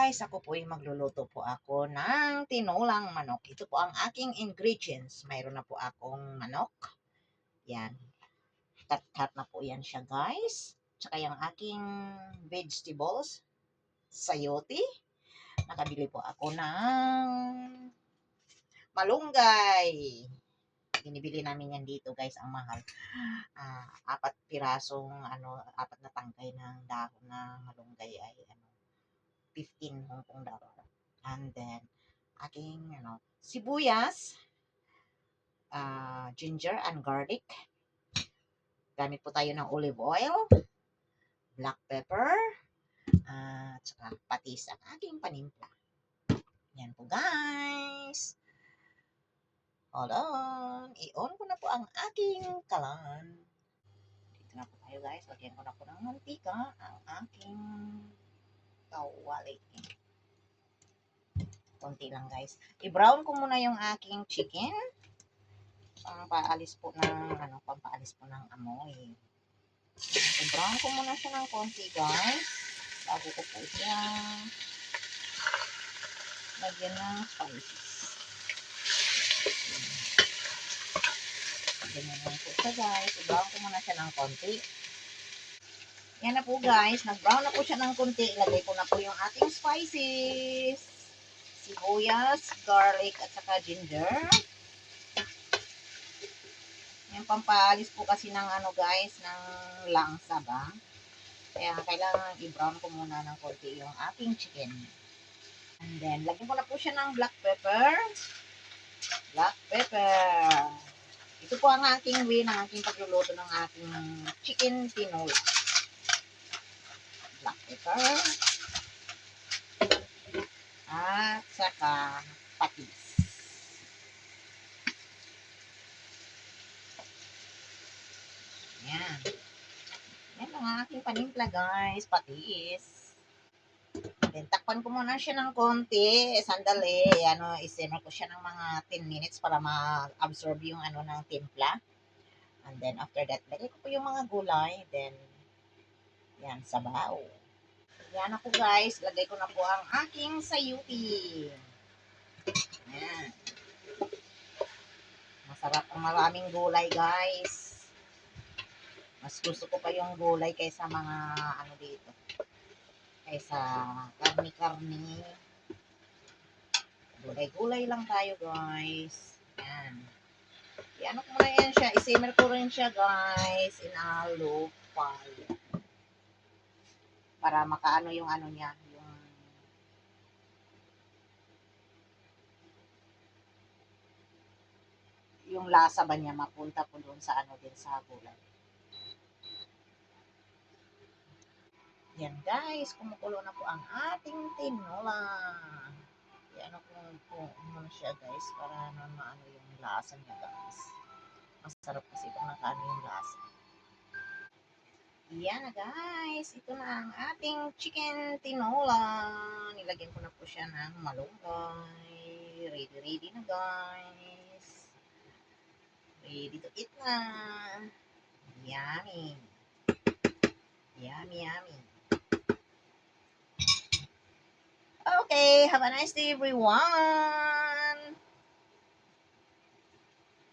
guys, ako po ay magluluto po ako ng tinolang manok. Ito po ang aking ingredients. Mayroon na po akong manok. Yan. Cut-cut na po yan siya guys. Tsaka yung aking vegetables. Sayote. Nakabili po ako ng malunggay. Binibili namin yan dito guys, ang mahal. 4 na tangkay ng dahon na malunggay ay 15 Hong Kong dollar. And then, aking sibuyas, ginger and garlic. Gamit po tayo ng olive oil, black pepper, at saka patis ang aking panimpla. Yan po guys. Hold on. I-on ko na po ang aking kalan. Dito na po tayo guys. Lagyan ko na po ng mantika ang aking kawali. Konti lang guys. I-brown ko muna yung aking chicken. Pampaalis po ng amoy. I-brown ko muna siya ng konti guys. Bago ko po siya lagyan ng spices. Ganyan lang po siya guys. I-brown ko muna siya ng konti. Yan na po guys. Nag-brown na po siya ng konti. Ilagay ko na po yung ating spices. Sibuyas, garlic, at saka ginger. Yung pampalis po kasi ng guys, ng langsa ba? Kaya kailangan i-brown ko muna ng konti yung aking chicken. And then, lagyan ko na po siya ng black pepper. Black pepper. Ito po ang aking way ng aking pagluluto ng aking chicken tinola. Black pepper. At saka patis. Yan. Yan ang aking panimpla guys. Patis. Then, takpan ko muna siya ng konti. Sandali. I-simmer ko siya ng mga 10 minutes para ma-absorb yung ng timpla. And then, after that, lagay ko po yung mga gulay. Then, yan, sabaw. Yan ako guys. Lagay ko na po ang aking sayuti. Yan. Masarap ang maraming gulay guys. Mas gusto ko pa yung gulay kaysa mga dito. Kaysa karni-karni. Gulay-gulay lang tayo guys. Yan. I-ano ko muna yan siya. I-simmer ko rin siya guys. In a low fire. Para makaano yung niya. Yung lasa ba niya mapunta po doon sa din sa gulay. Yan guys. Kumukulo na po ang ating tinola. I-ano ko muna siya guys. Para maano yung lasa niya guys. Masarap kasi kung nakaano yung lasa. Yan na guys. Ito na ang ating chicken tinola. Nilagyan ko na po siya ng malunggay. Ready na guys. Ready to eat na. Yummy. Yummy. Okay. Have a nice day everyone.